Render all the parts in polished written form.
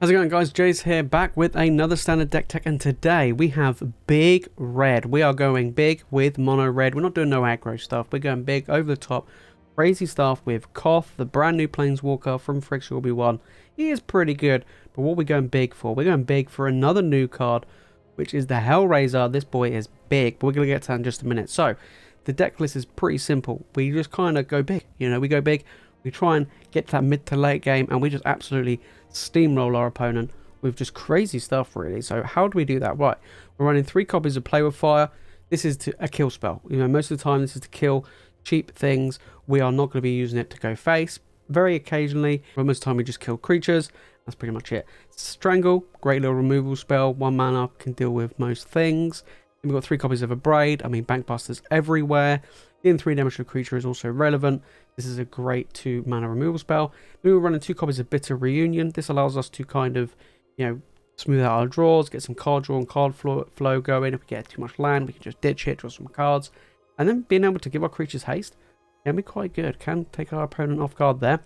How's it going, guys? Jace here, back with another standard deck tech, and today we have big red. We are going big with mono red. We're not doing no aggro stuff. We're going big, over the top, crazy stuff with Koth, the brand new Planeswalker from Phyrexia will be one. He is pretty good, but what we're going big for? We're going big for another new card, which is the Hellraiser. This boy is big, but we're going to get to that in just a minute. So, the deck list is pretty simple. We just kind of go big. You know, we go big. We try and get to that mid to late game, and we just absolutely steamroll our opponent with just crazy stuff, really. So how do we do that? Right, we're running 3 copies of Play with Fire. This is a kill spell. You know, most of the time this is to kill cheap things. We are not going to be using it to go face. Very occasionally, but most of the time we just kill creatures. That's pretty much it. Strangle, great little removal spell. 1 mana, can deal with most things. Then we've got 3 copies of Abrade. I mean, Bankbusters everywhere. Dealing 3 damage to a creature is also relevant. This is a great 2 mana removal spell. Then we're running 2 copies of Bitter Reunion. This allows us to kind of, you know, smooth out our draws, get some card draw and card flow going. If we get too much land, we can just ditch it, draw some cards. And then being able to give our creatures haste can be quite good. Can take our opponent off guard there.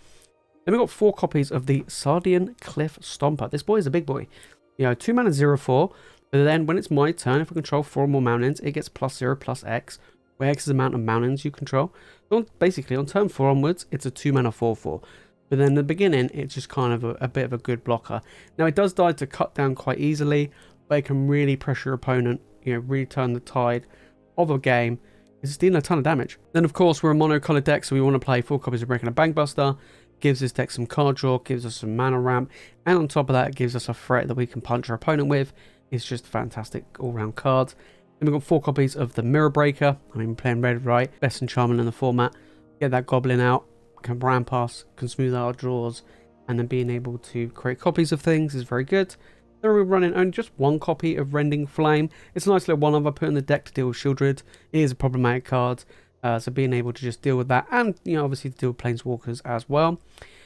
Then we've got 4 copies of the Sardian Cliffstomper. This boy is a big boy. You know, 2 mana 0/4. But then when it's my turn, if I control 4 or more mountains, it gets +0/+X. Where X is the amount of mountains you control. So basically, on turn 4 onwards, it's a 2 mana 4/4. But then in the beginning, it's just kind of a bit of a good blocker. Now, it does die to cut down quite easily, but it can really pressure your opponent, you know, really turn the tide of a game. It's dealing a ton of damage. Then, of course, we're a mono-colored deck, so we want to play 4 copies of Reckoner Bankbuster. Gives this deck some card draw, gives us some mana ramp, and on top of that, it gives us a threat that we can punch our opponent with. It's just a fantastic all-round card. Then we've got 4 copies of the Mirror Breaker. I mean, we're playing red, right? Best enchantment in the format. Get that goblin out, can ramp us, can smooth out our draws, and then being able to create copies of things is very good. Then we're running only just 1 copy of Rending Flame. It's a nice little one-off I put in the deck to deal with Shieldred. It is a problematic card, so being able to just deal with that, and, you know, obviously to deal with Planeswalkers as well.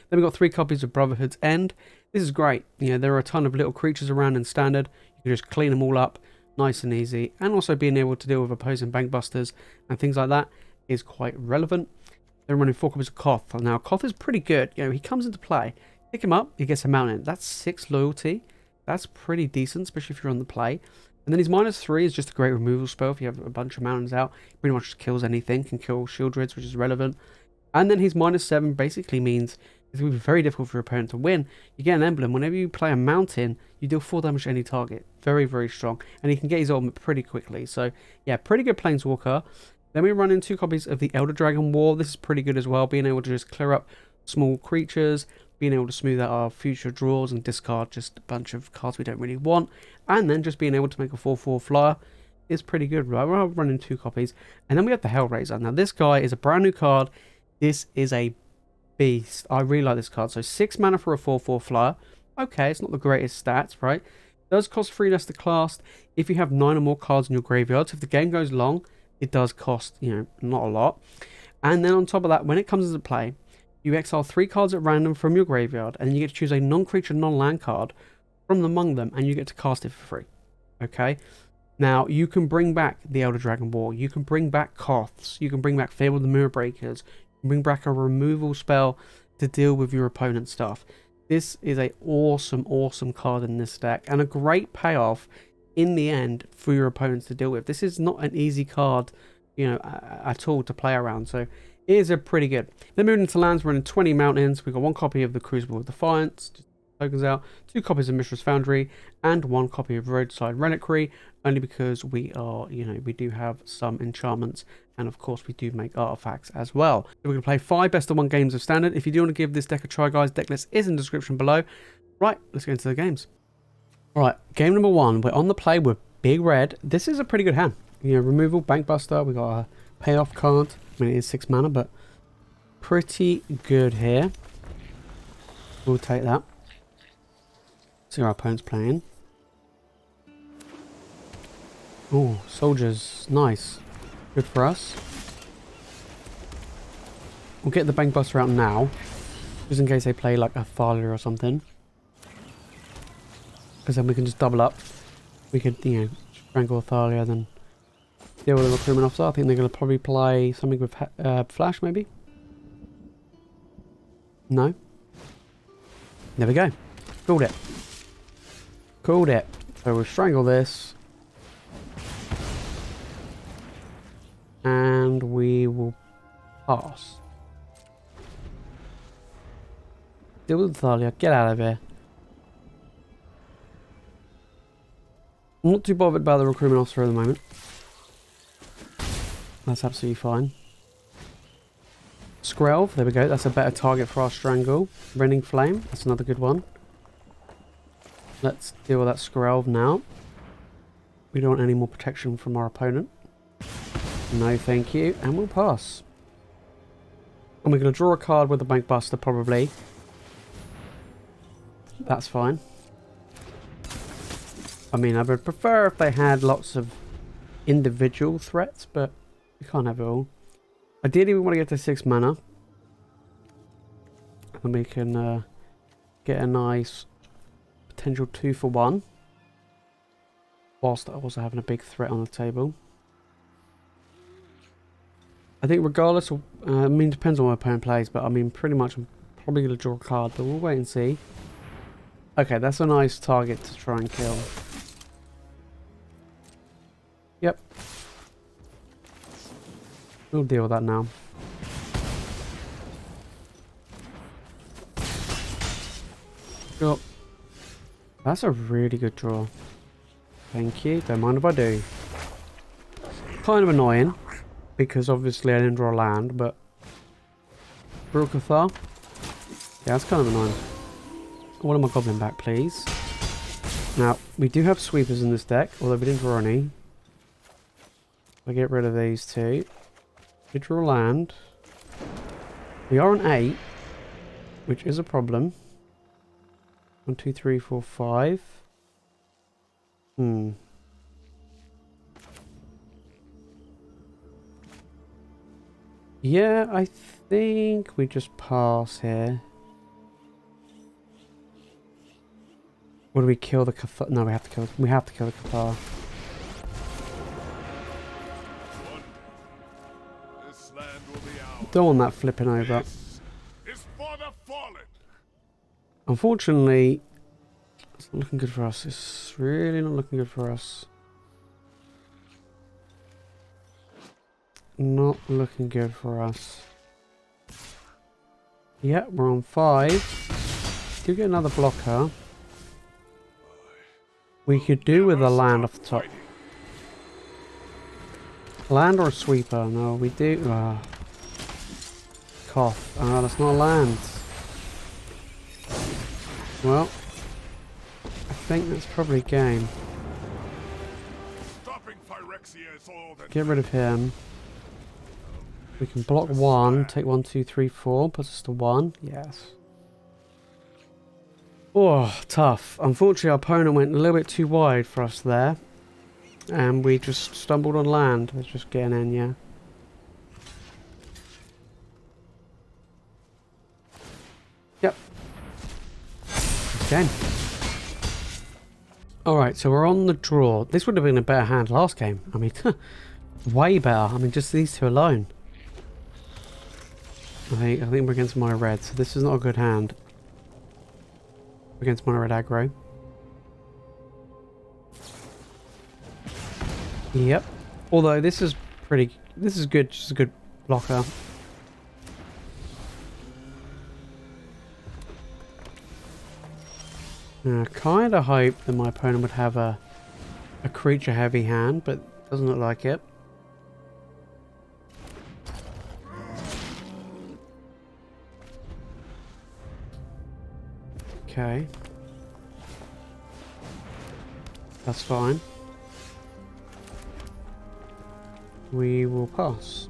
Then we've got 3 copies of Brotherhood's End. This is great. You know, there are a ton of little creatures around in Standard. You can just clean them all up. Nice and easy, and also being able to deal with opposing Bankbusters and things like that is quite relevant. Then running 4 copies of Koth. Now, Koth is pretty good. You know, he comes into play. Pick him up, he gets a mountain. That's 6 loyalty. That's pretty decent, especially if you're on the play. And then his -3 is just a great removal spell. If you have a bunch of mountains out, he pretty much just kills anything. Can kill Shieldreds, which is relevant. And then his -7 basically means it's going to be very difficult for your opponent to win. You get an emblem. Whenever you play a mountain, you deal 4 damage to any target. Very, very strong. And he can get his ultimate pretty quickly. So, yeah, pretty good Planeswalker. Then we run in 2 copies of the Elder Dragon War. This is pretty good as well. Being able to just clear up small creatures. Being able to smooth out our future draws and discard just a bunch of cards we don't really want. And then just being able to make a 4/4 flyer is pretty good, right? We're running 2 copies. And then we have the Hellraiser. Now, this guy is a brand new card. This is a beast. I really like this card. So 6 mana for a 4/4 flyer. Okay, it's not the greatest stats, right? It does cost 3 less to cast if you have 9 or more cards in your graveyard. So if the game goes long, it does cost, you know, not a lot. And then on top of that, when it comes into play, you exile 3 cards at random from your graveyard, and then you get to choose a non-creature, non-land card from among them, and you get to cast it for free. Okay? Now, you can bring back the Elder Dragon War. You can bring back Koths. You can bring back Fable the Mirror Breakers. Bring back a removal spell to deal with your opponent's stuff. This is a awesome card in this deck, and a great payoff in the end for your opponents to deal with. This is not an easy card, you know, at all to play around. So it is a pretty good. Then moving into lands, we're in 20 mountains. We've got 1 copy of the Crucible of Defiance, just tokens out, 2 copies of Mishra's Foundry, and 1 copy of Roadside Reliquary, only because we are, you know, we do have some enchantments. And of course, we do make artifacts as well. So we're going to play 5 best of 1 games of Standard. If you do want to give this deck a try, guys, deck list is in the description below. Right, let's get into the games. Alright, game number 1. We're on the play with Big Red. This is a pretty good hand. You know, removal, Bankbuster. We got a payoff card. I mean, it is 6 mana, but pretty good here. We'll take that. See our opponent's playing. Oh, soldiers. Nice. Good for us. We'll get the Bankbuster out now, just in case they play like a Thalia or something. Because then we can just double up. We could, you know, Strangle a Thalia, then deal with the recruitment officer. I think they're going to probably play something with Flash, maybe? No? There we go. Build it. Called it. So we'll strangle this. And we will pass. Deal with Thalia. Get out of here. I'm not too bothered about the recruitment officer at the moment. That's absolutely fine. Skrelv, there we go. That's a better target for our Strangle. Rending Flame, that's another good one. Let's deal with that Skrelv now. We don't want any more protection from our opponent. No, thank you. And we'll pass. And we're going to draw a card with the Bankbuster, probably. That's fine. I mean, I would prefer if they had lots of individual threats, but we can't have it all. Ideally, we want to get to 6 mana. And we can get a nice potential 2 for 1. Whilst also having a big threat on the table. I think regardless of... I mean, depends on what my opponent plays, but I mean, pretty much I'm probably going to draw a card, but we'll wait and see. Okay, that's a nice target to try and kill. Yep. We'll deal with that now. Sure. That's a really good draw. Thank you. Don't mind if I do. Kind of annoying, because obviously I didn't draw land, but... Brukathar? Yeah, that's kind of annoying. One of my goblin back, please. Now, we do have sweepers in this deck, although we didn't draw any. I'll get rid of these two. We draw land. We are on 8, which is a problem. 1, 2, 3, 4, 5. Yeah, I think we just pass here. Or do we kill the Cathar? No, we have to kill the Cathar. Don't want that flipping over. Unfortunately, it's not looking good for us. It's really not looking good for us. Not looking good for us. Yeah, we're on 5. Do get another blocker. We could do with a land off the top. Land or a sweeper? No, we do. Koth. Oh, that's not a land. Well, I think that's probably game. Get rid of him. We can block 1, take 1, 2, 3, 4, puts us to 1. Yes. Oh, tough. Unfortunately, our opponent went a little bit too wide for us there. And we just stumbled on land. Let's just get in, yeah. Yep. Again. Alright, so we're on the draw. This would have been a better hand last game. I mean, way better. I mean, just these two alone. I think we're against mono red, so this is not a good hand. Against mono red aggro. Yep. Although this is good, just a good blocker. I kind of hope that my opponent would have a creature heavy hand, but doesn't look like it. Okay. That's fine. We will pass.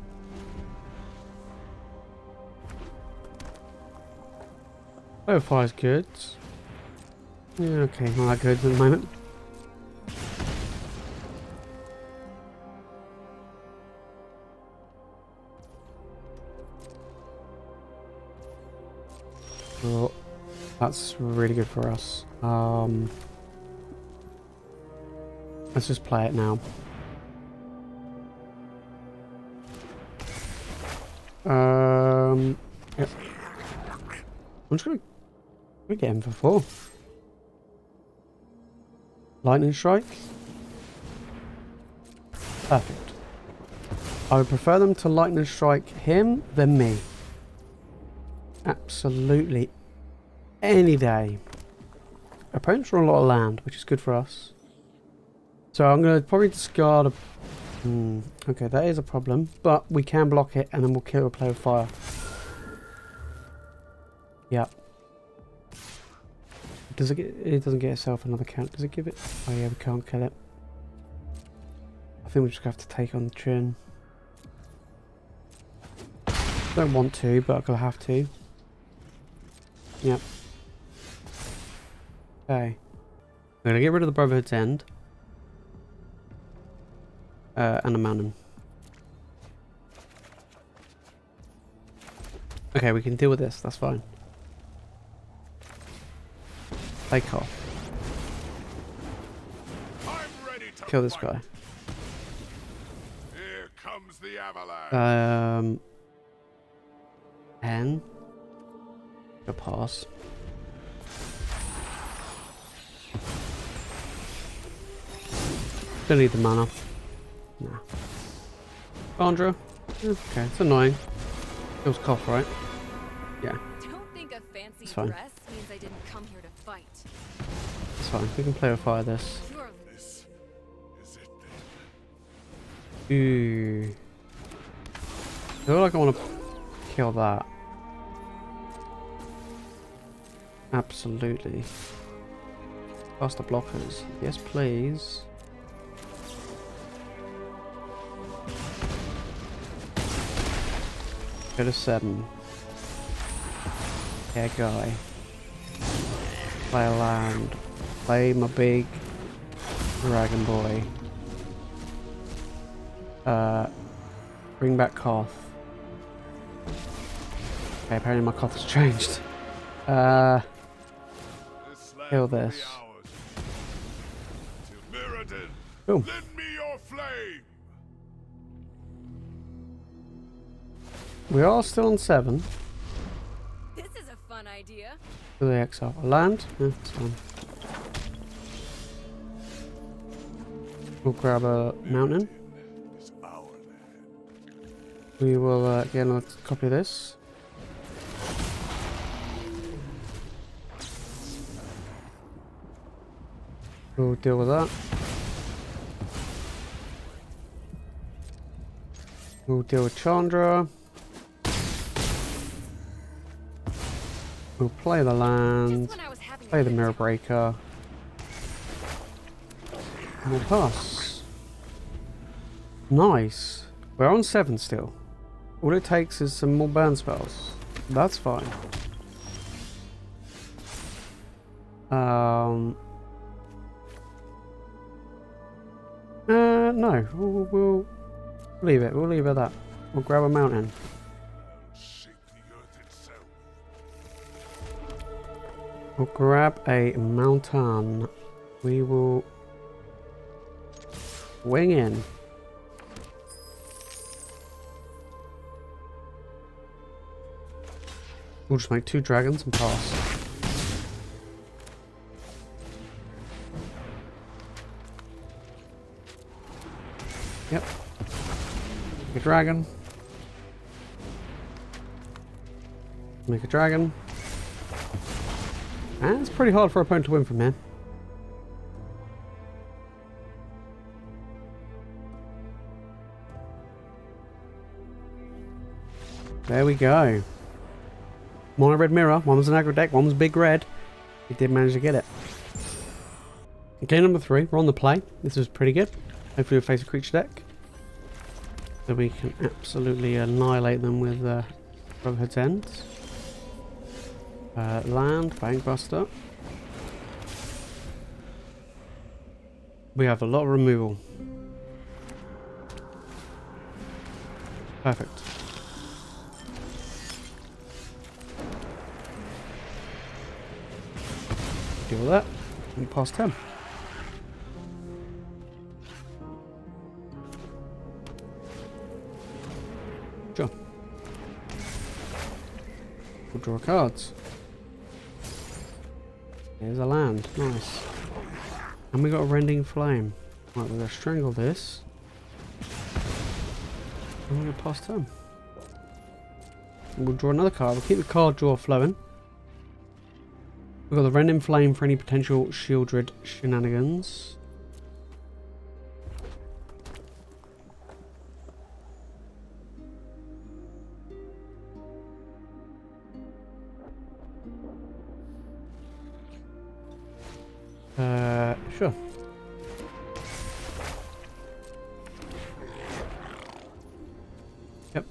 Oh, fire's good. Yeah, okay, not that good at the moment. Well, that's really good for us. Let's just play it now. Yep. I'm just gonna get him for 4. Lightning Strike. Perfect. I would prefer them to Lightning Strike him than me. Absolutely. Any day. Opponents run a lot of land, which is good for us. So I'm going to probably discard a... okay, that is a problem. But we can block it and then we'll kill a player with fire. Yep. Does it get... It doesn't get itself another count. Does it give it... Oh yeah, we can't kill it. I think we just have to take on the chin. Don't want to, but I'll have to. Yep. Okay. We're gonna get rid of the Brotherhood's End. And a mountain. Okay, we can deal with this, that's fine. Play Koth. Kill this guy. Here comes the avalanche. 10. Go pass. Don't need the mana. Nah. Sandra. Okay, it's annoying. Kills Koth, right? Yeah. Don't think a fancy It's fine. dress means I didn't come here to fight. It's fine. We can play with fire this. You're This is it then. Ooh. I feel like I want to kill that. Absolutely. Faster blockers. Yes, please. Go to 7. Yeah, guy. Play a land. Play my big dragon boy. Bring back Koth. Okay, apparently my Koth has changed. Kill this. Boom. Lend me your flame. We are still on 7. This is a fun idea. Do the exile. A land? Yeah, it's fine. We'll grab a mountain. Is our land. We will get another copy of this. We'll deal with that. We'll deal with Chandra. We'll play the land. Just when I was having Play a the good Mirror time. Breaker. And we'll pass. Nice. We're on 7 still. All it takes is some more burn spells. That's fine. No. We'll leave it. We'll leave it at that. We'll grab a mountain. Shake the earth itself. We'll grab a mountain. We will wing in. We'll just make 2 dragons and pass. Yep. Make a dragon. Make a dragon. And it's pretty hard for our opponent to win from here. There we go. Mono red mirror. One was an aggro deck, one was big red. We did manage to get it. Game number 3. We're on the play. This is pretty good. Hopefully we'll face a creature deck. So we can absolutely annihilate them with Brotherhood's Ends. Land, Bankbuster. We have a lot of removal. Perfect. Deal with that. And pass 10. Sure. We'll draw cards. Here's a land. Nice. And we got a Rending Flame. Right, we're going to strangle this. And we're going to pass turn. We'll draw another card. We'll keep the card draw flowing. We've got the Rending Flame for any potential Shieldred shenanigans. Sure. Yep.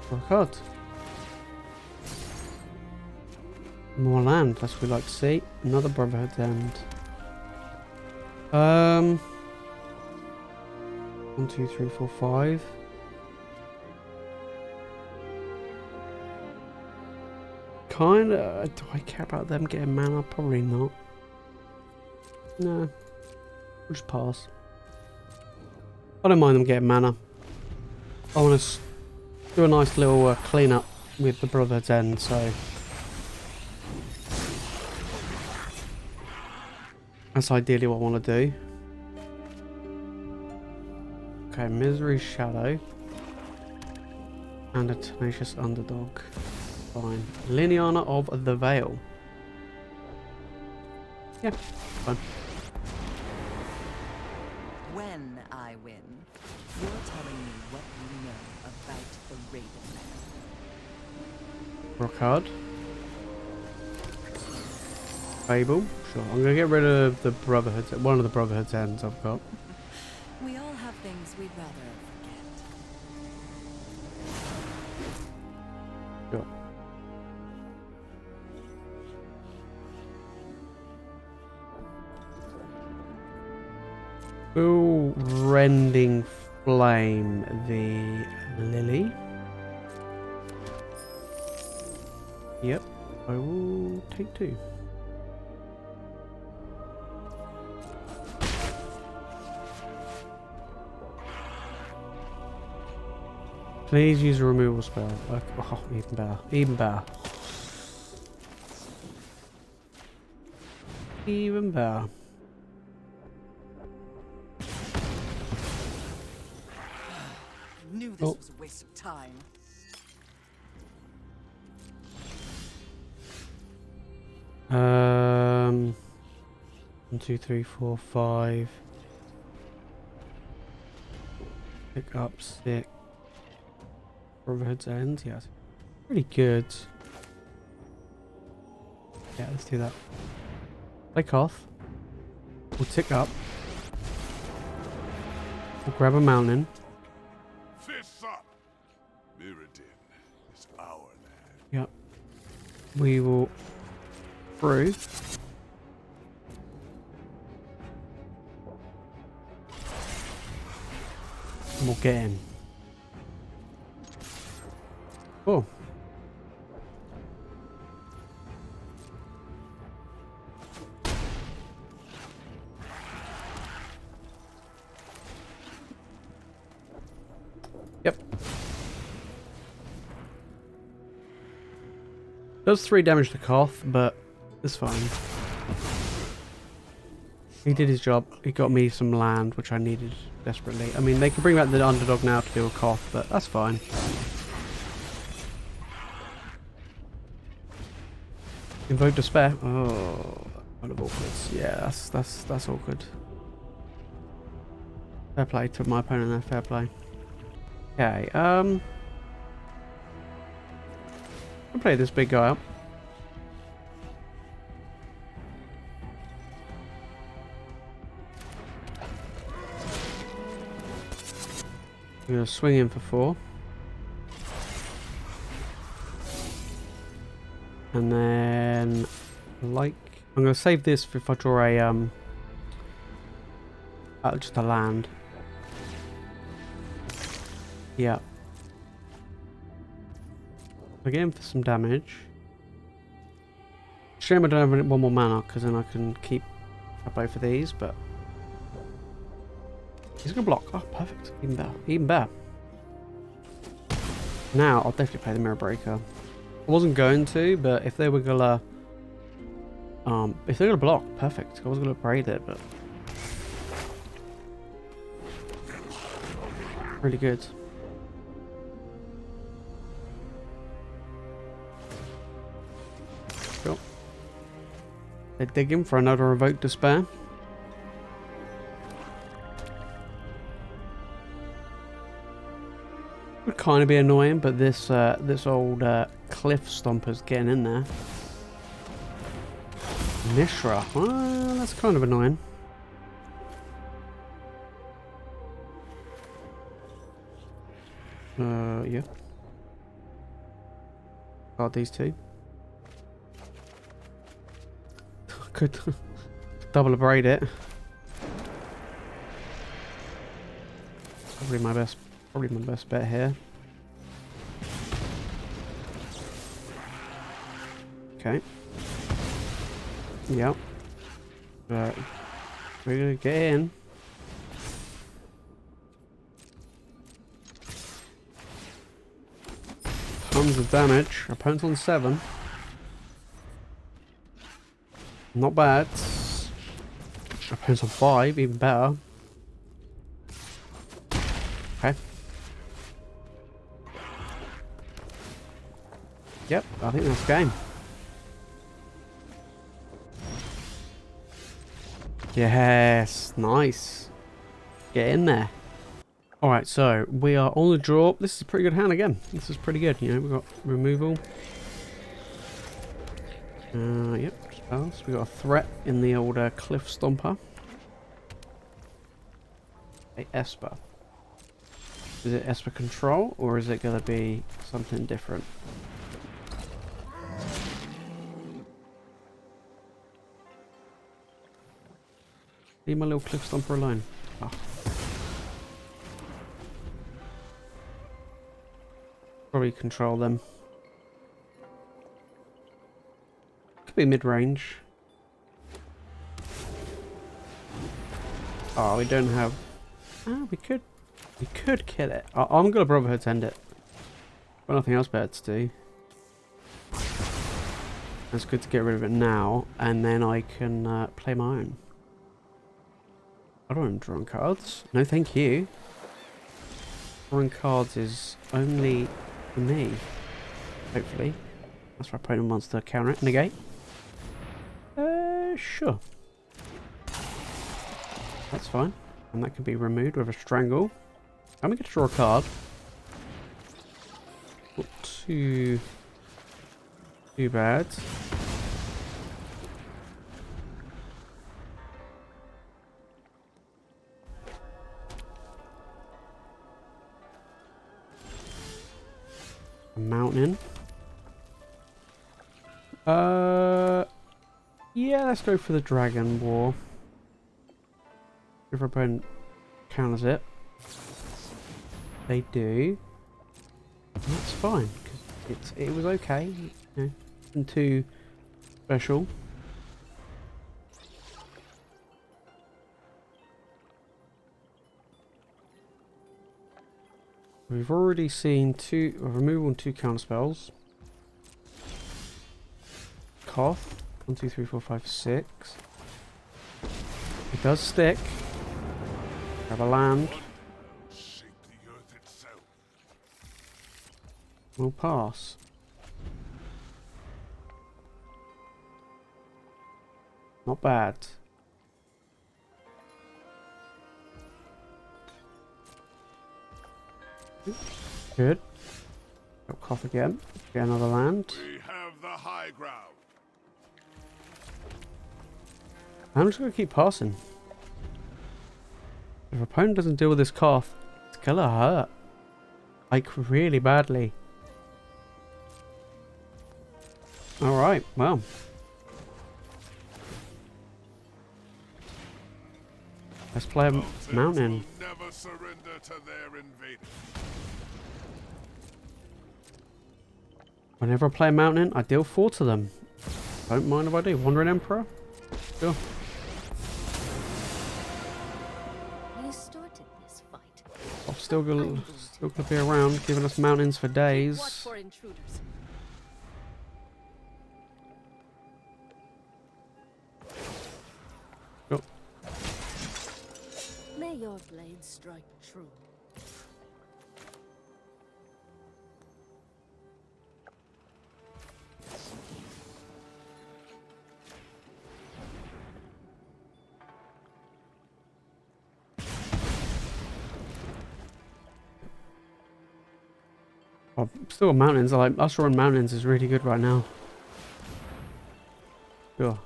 Draw a card. More land, that's what we like to see. Another Brotherhood's End. 1, 2, 3, 4, 5. Kinda. Do I care about them getting mana? Probably not. No. We'll just pass. I don't mind them getting mana. I want to do a nice little clean up with the Brotherhood's End, so. That's ideally what I want to do. Okay, Misery Shadow. And a Tenacious Underdog. Fine. Liliana of the Veil. Yeah, fine. When I win, you're telling me what you know about the Raven. Rock hard. Fable. Sure. I'm gonna get rid of the Brotherhood's, one of the Brotherhood's ends I've got. We all have things we'd rather forget. Sure. Ooh, Rending Flame the Lily. Yep, I will take 2. Please use a removal spell. Oh, even better. Even better. Even better. I knew this was a waste of time. Um, 1, 2, 3, 4, 5. Pick up 6. Brotherhood's End, yes. Pretty good. Yeah, let's do that. Play Koth. We'll tick up. We'll grab a mountain. Fists up! Mirrodin is our land. Yep. We will through. And we'll get in. Oh. Yep. Does 3 damage to Koth, but it's fine. He did his job. He got me some land, which I needed desperately. I mean, they can bring back the underdog now to deal with Koth, but that's fine. Invoke Despair. Oh, kind of awkward. Yeah, that's awkward. Fair play to my opponent there. Fair play. Okay. I'll play this big guy up. I'm gonna swing in for 4. And then, like, I'm going to save this if I draw a, just a land. Yeah. I get in for some damage. Shame I don't have one more mana, because then I can keep both of these, but... He's going to block. Oh, perfect. Even better. Even better. Now, I'll definitely play the Mirror Breaker. I wasn't going to, but if they were gonna If they're gonna block, perfect. I was gonna braid it, but really good. Cool. They're digging for another Revoke Despair. Would kind of be annoying, but this old Cliffstomper's getting in there. Mishra, well, that's kind of annoying. Yeah. Got these two. Could double Abrade it. Probably my best bet here. Okay. Yep. We're gonna get in. Tons of damage. Opponent's on 7. Not bad. Opponent's on 5, even better. Okay. Yep, I think that's game. Yes, nice. Get in there. Alright, so we are on the draw. This is a pretty good hand again. This is pretty good. You know, we've got removal. Yep, spells. We've got a threat in the old Cliffstomper. A Esper. Is it Esper Control, or is it going to be something different? Leave my little Cliffstomper alone. Oh. Probably control them. Could be mid-range. Oh, we don't have... Ah, we could kill it. I'm gonna Brotherhood to end it. Got nothing else better to do. It's good to get rid of it now, and then I can play my own. I don't want drawing cards. No, thank you. Drawing cards is only for me. Hopefully. That's my opponent wants to counter it. Negate. Sure. That's fine. And that can be removed with a Strangle. And we get to draw a card. Not too bad. Mountain. Yeah, let's go for the Dragon War. If our opponent counters it, they do. That's fine because it was okay. You know, nothing too special. We've already seen removal and 2 counter spells. Koth. 1, 2, 3, 4, 5, 6. It does stick. Have a land. We'll pass. Not bad. Good. Got Koth again. Get another land. We have the high ground. I'm just going to keep passing. If opponent doesn't deal with this Koth, it's going to hurt. Like, really badly. Alright, well. Let's play a mountain. Never surrender to their invaders. Whenever I play a mountain, I deal 4 to them. Don't mind if I do. Wandering Emperor? Sure. You started this fight. I'm still gonna be around, giving us mountains for Watch days. for intruders. your blades strike true. Oh, still got mountains. I like us on mountains is really good right now. Sure.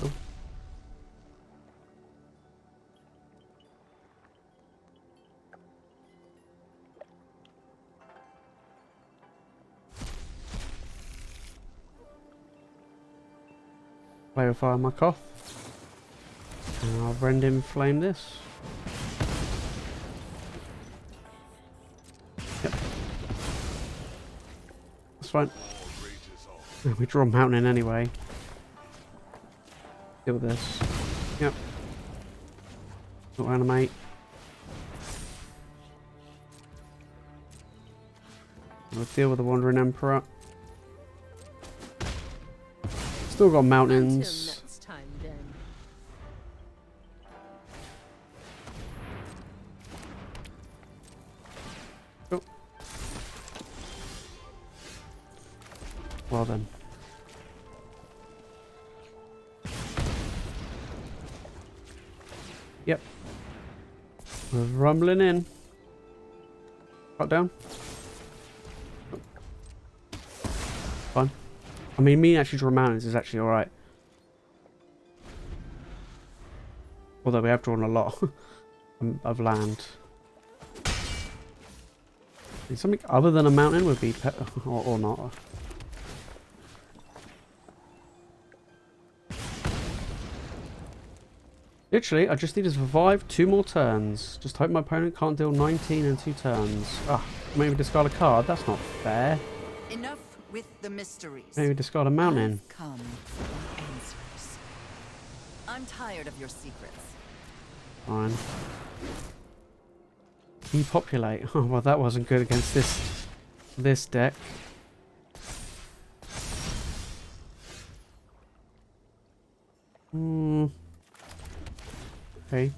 Oh. Play with fire my Koth. And I'll Rending Flame this. Yep. That's fine. We draw a mountain in anyway. Deal with this. Yep. Not animate. We'll deal with the Wandering Emperor. Still got mountains. Until next time, then. Oh. Well then. Yep. We're rumbling in. Cut down. Fine. I mean, me actually draw mountains is actually alright. Although we have drawn a lot of land. And something other than a mountain would be or not. Literally, I just need to survive 2 more turns. Just hope my opponent can't deal 19 in 2 turns. Ah, maybe discard a card. That's not fair. Enough with the mysteries. Maybe discard a mountain. I've come for answers. I'm tired of your secrets. Fine. Depopulate. Oh well, that wasn't good against this deck. Okay.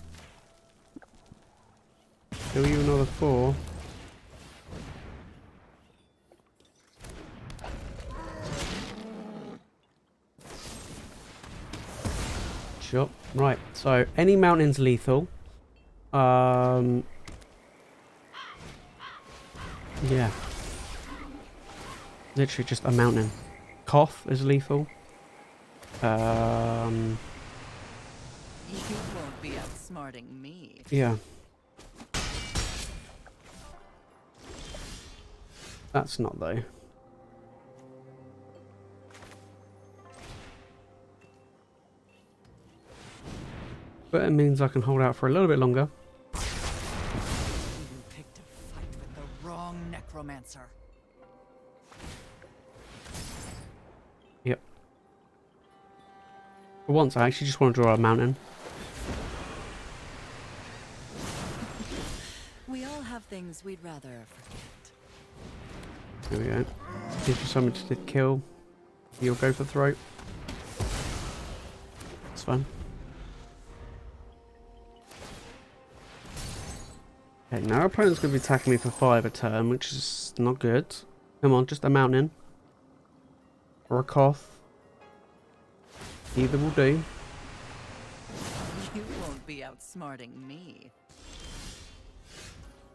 Do you another 4? Sure. Right. So any mountain's lethal. Yeah. Literally just a mountain. Koth is lethal. You won't be outsmarting me. Yeah. That's not though. But it means I can hold out for a little bit longer. You picked a fight with the wrong necromancer. Yep. For once, I actually just want to draw a mountain. We all have things we'd rather forget. There we go. Gives you something to kill. You'll go for throat. It's fun. Okay, now our opponent's going to be attacking me for 5 a turn, which is not good. Come on, just a mountain. Or a Koth. Either will do. You won't be outsmarting me.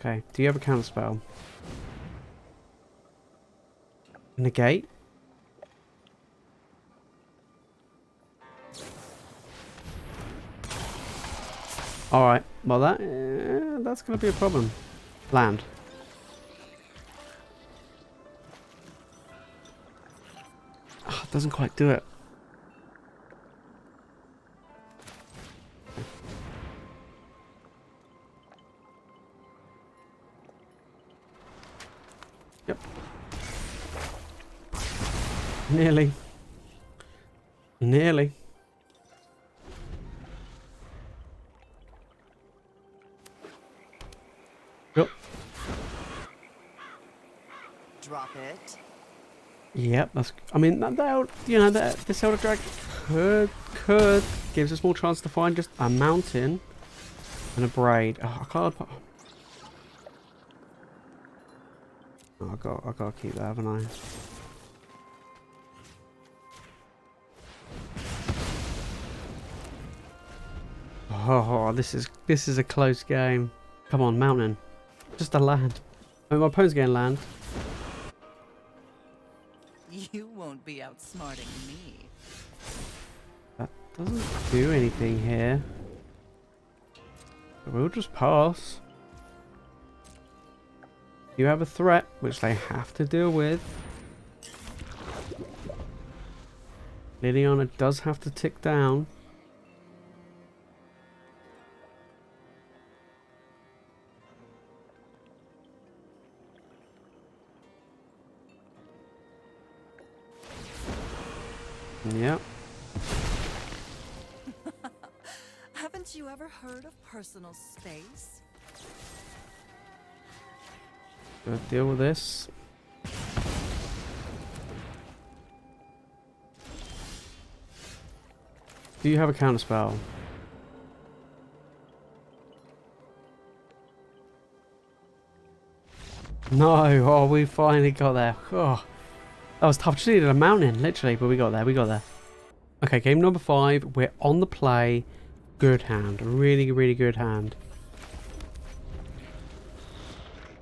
Okay, do you have a counter spell? Negate? Alright, well that's going to be a problem. Land. Oh, it doesn't quite do it. Yep. Nearly. Nearly. Yep. Drop it. Yep, that's. I mean, you know, this Elder Dragon could gives us more chance to find just a mountain and a braid. Oh, I can't. Oh, I gotta keep that, haven't I? Oh, this is a close game. Come on, mountain. Just a land. I mean, my opponent's getting land. You won't be outsmarting me. That doesn't do anything here. So we'll just pass. You have a threat, which they have to deal with. Liliana does have to tick down. Yep. Haven't you ever heard of personal space? Gonna deal with this. Do you have a counterspell? No. Oh, we finally got there. Oh. That was tough. Just needed a mountain, literally, but we got there. We got there. Okay, game number 5. We're on the play. Good hand. Really, really good hand.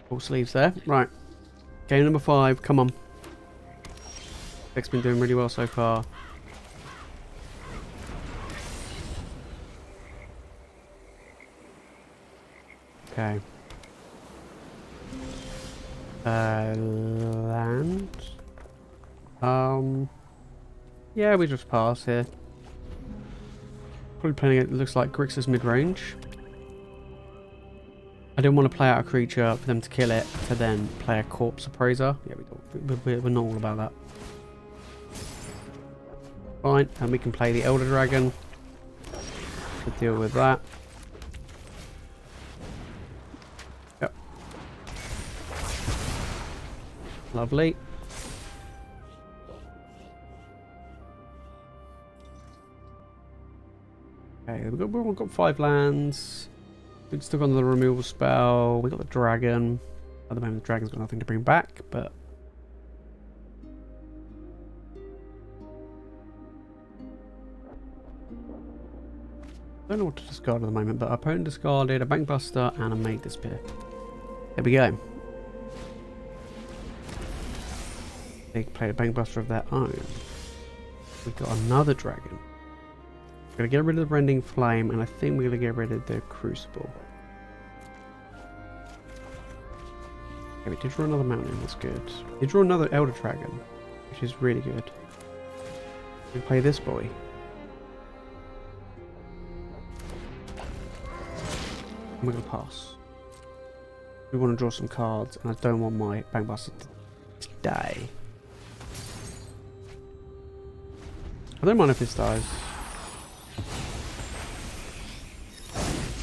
Full sleeves there. Right. Game number 5. Come on. Deck's been doing really well so far. Okay. Land. Yeah, we just pass here. Probably playing it looks like Grixis mid-range. I didn't want to play out a creature for them to kill it to then play a corpse appraiser. Yeah, we're not all about that. Fine, and we can play the Elder Dragon to deal with that. Yep. Lovely. Okay, we've got 5 lands. We've still got the removal spell. We got the dragon. At the moment, the dragon's got nothing to bring back, but I don't know what to discard at the moment. But our opponent discarded a Bankbuster and a Made Disappear. There we go. They played a Bankbuster of their own. We got another dragon. We're going to get rid of the Rending Flame, and I think we're going to get rid of the Crucible. Okay, we did draw another mountain, that's good. We draw another Elder Dragon, which is really good. We play this boy. And we're going to pass. We want to draw some cards, and I don't want my Bankbuster to die. I don't mind if this dies.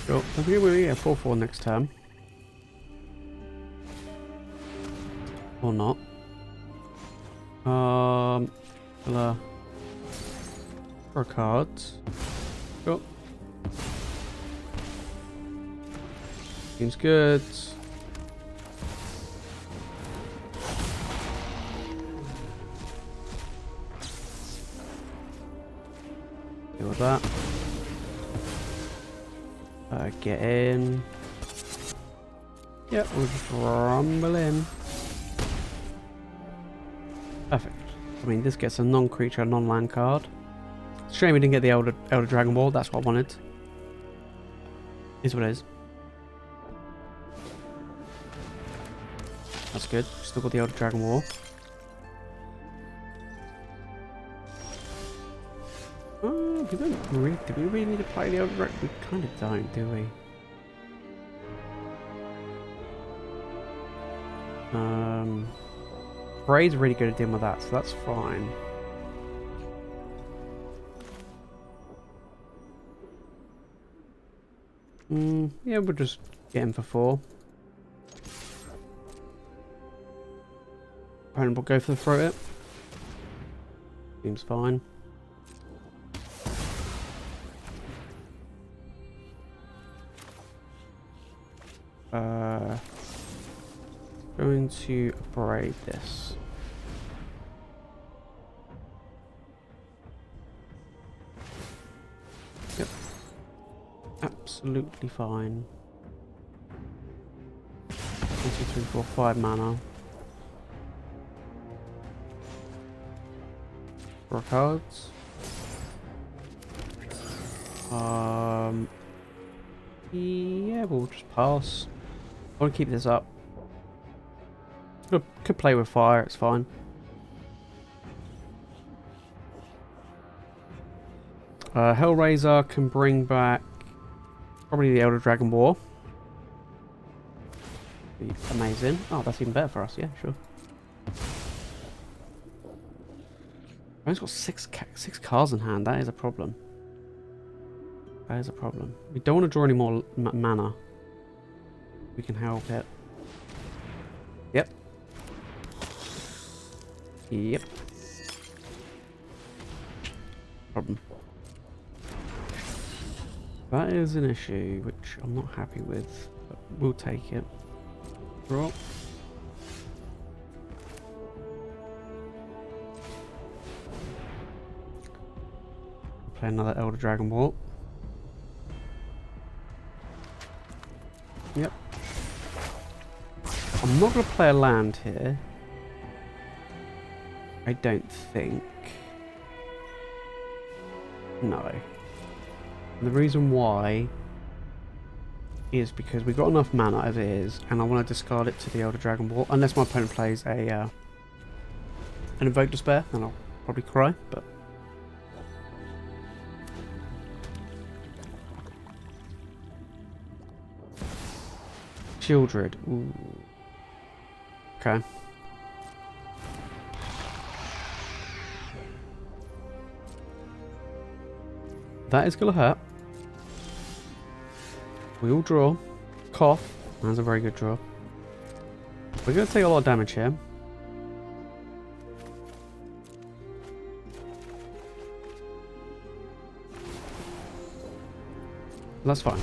Cool. I think we'll get a 4/4 next turn. Or not. Draw cards. Cool. Seems good. Deal with that. Get in. Yep, we'll just rumble in. Perfect. I mean, this gets a non-creature, non-land card. It's a shame we didn't get the Elder Dragon Wall. That's what I wanted. Is what it is. That's good. Still got the Elder Dragon Wall. Oh, do we really need to play the Elder Dragon? We kind of don't, do we? Braid's really good at dealing with that, so that's fine. Yeah, we'll just get him for 4. Opponent will go for the throw it. Seems fine. Going to Abrade this. Yep. Absolutely fine. 1, 2, 3, 4, 5 mana. Draw cards. Yeah, we'll just pass. I want to keep this up. Could play with fire, it's fine. Hellraiser can bring back probably the Elder Dragon War. Be amazing. Oh, that's even better for us, yeah, sure. I've got six cards in hand, that is a problem. That is a problem. We don't want to draw any more mana. We can help it. Yep. Yep. Problem. That is an issue, which I'm not happy with, but we'll take it. Draw. Play another Elder Dragon Ball. Yep. I'm not going to play a land here. I don't think. No. And the reason why is because we've got enough mana as it is, and I want to discard it to the Elder Dragon Ball. Unless my opponent plays a an Invoke Despair, then I'll probably cry, but... Shieldred. Ooh. Okay. That is going to hurt. We all draw. Koth. That's a very good draw. We're going to take a lot of damage here. That's fine.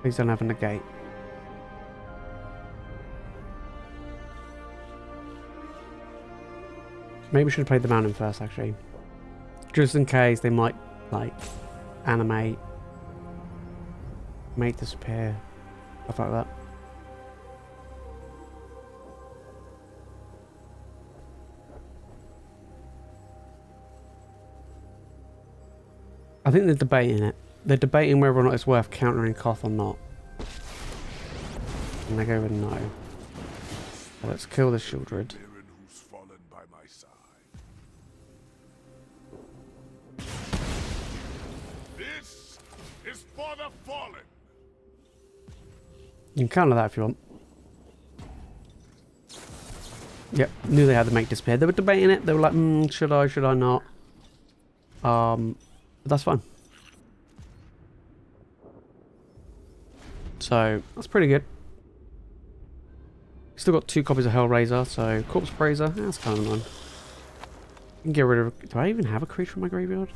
Please don't have a negate. Maybe we should have played the mountain first, actually. Just in case they might, like, animate, make disappear, stuff like that. I think they're debating it. They're debating whether or not it's worth countering Koth or not. And they go with no. Well, let's kill the Shieldred. This is for the fallen. You can counter that if you want. Yep, knew they had to make disappear. They were debating it. They were like, should I not? But that's fine. So, that's pretty good. Still got 2 copies of Hellraiser, so Corpse Praiser, that's kind of annoying. You can get rid of... Do I even have a creature in my graveyard?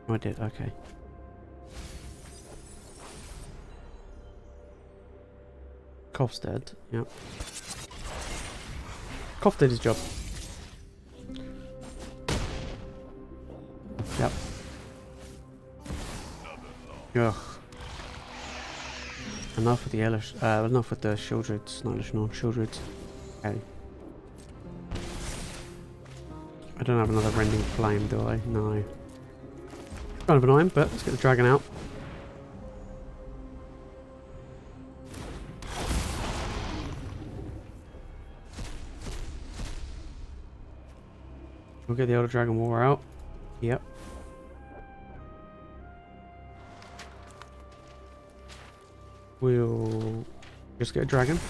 Oh, I did, okay. Koth's dead, yep. Koth did his job. Yep. Ugh. Enough with the enough with the Shieldreds, not Shieldreds. Okay. I don't have another Rending Flame, do I? No. Kind of annoying, but let's get the dragon out. We'll get the Elder Dragon War out. Yep. We'll just get a dragon.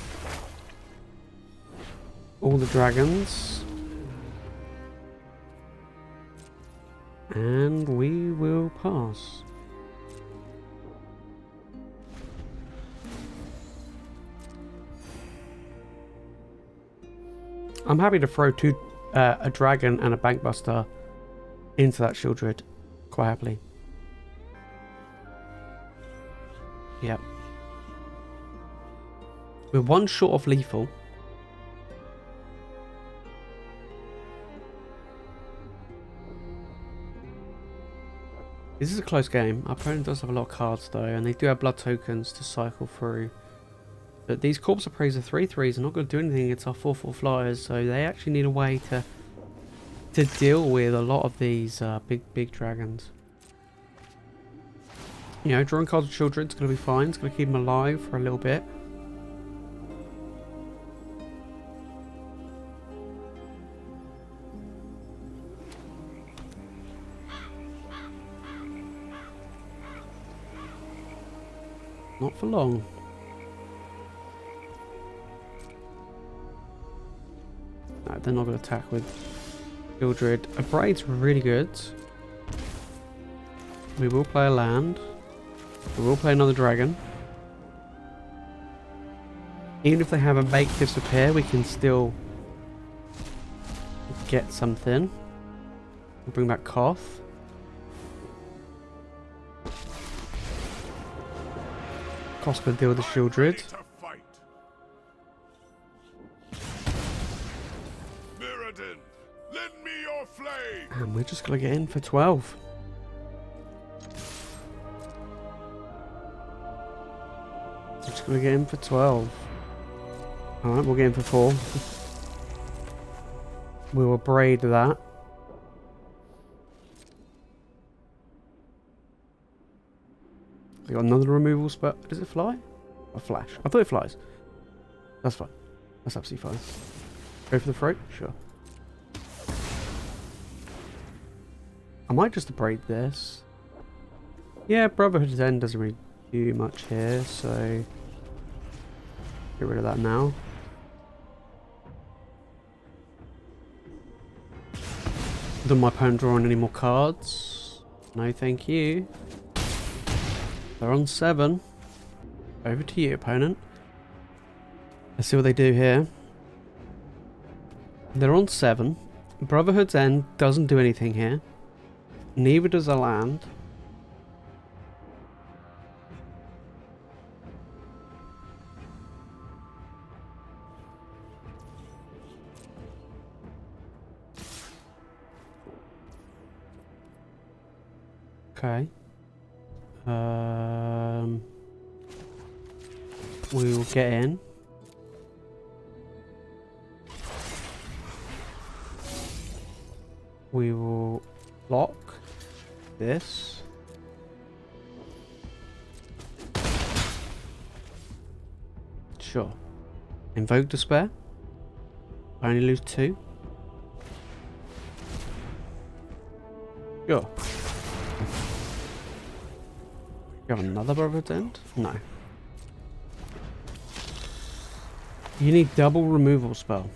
All the dragons. And we will pass. I'm happy to throw a dragon and a bankbuster into that Shieldred quite happily. Yep. We're one short of lethal. This is a close game. Our opponent does have a lot of cards though, and they do have blood tokens to cycle through. But these Corpse Appraiser 3/3s are not going to do anything against our 4/4 flyers, so they actually need a way to deal with a lot of these big dragons. You know, drawing cards with Children's going to be fine. It's going to keep them alive for a little bit. Not for long. No, they're not going to attack with Mildred. Abrade's really good. We will play a land. We will play another dragon. Even if they have a Make Disappear, we can still get something. We'll bring back Koth. Koth's going to deal with the Shieldred. And we're just going to get in for 12. We're just going to get in for 12. Alright, we'll get in for 4. We will braid that. We got another removal spell. Does it fly? Or flash? I thought it flies. That's fine. That's absolutely fine. Go for the throat? Sure. I might just abrade this. Yeah, Brotherhood's End doesn't really do much here, so get rid of that now. Don't my opponent drawing any more cards? No, thank you. They're on 7. Over to you, opponent. Let's see what they do here. They're on 7. Brotherhood's End doesn't do anything here. Neither does a land. Okay. We will get in. We will block this. Sure. Invoke Despair. I only lose 2. Sure. You have another Brotherhood's End? No. You need double removal spell.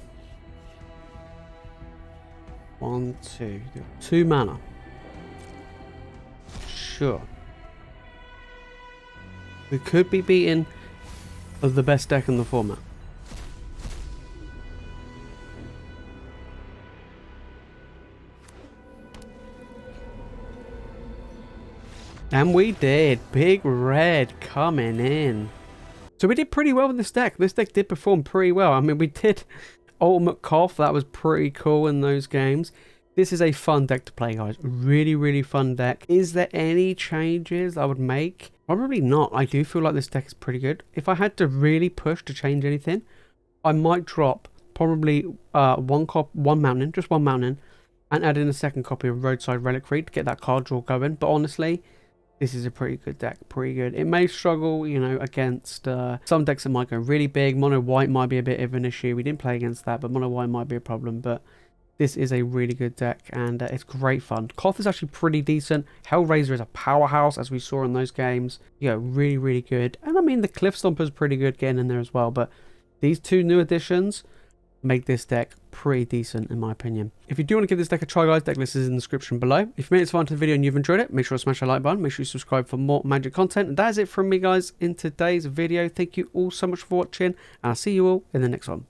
1, 2. 2 mana. Sure. We could be beating the best deck in the format. And we did. Big red coming in. So we did pretty well with this deck. This deck did perform pretty well. I mean, we did Ultimate Koth. That was pretty cool in those games. This is a fun deck to play, guys. Really, really fun deck. Is there any changes I would make? Probably not. I do feel like this deck is pretty good. If I had to really push to change anything, I might drop probably one mountain, just one mountain, and add in a second copy of Roadside Reliquary to get that card draw going. But honestly, this is a pretty good deck. Pretty good. It may struggle, you know, against some decks that might go really big. Mono white might be a bit of an issue. We didn't play against that, but mono white might be a problem. But this is a really good deck, and it's great fun. Koth is actually pretty decent. Hellraiser is a powerhouse, as we saw in those games. You know, really, really good. And I mean, the Cliffstomper is pretty good getting in there as well. But these 2 new additions make this deck pretty decent, in my opinion. If you do want to give this deck a try, guys, deck list is in the description below. If you made it far into the video and you've enjoyed it, make sure to smash that like button. Make sure you subscribe for more Magic content. And that is it from me, guys, in today's video. Thank you all so much for watching, and I'll see you all in the next one.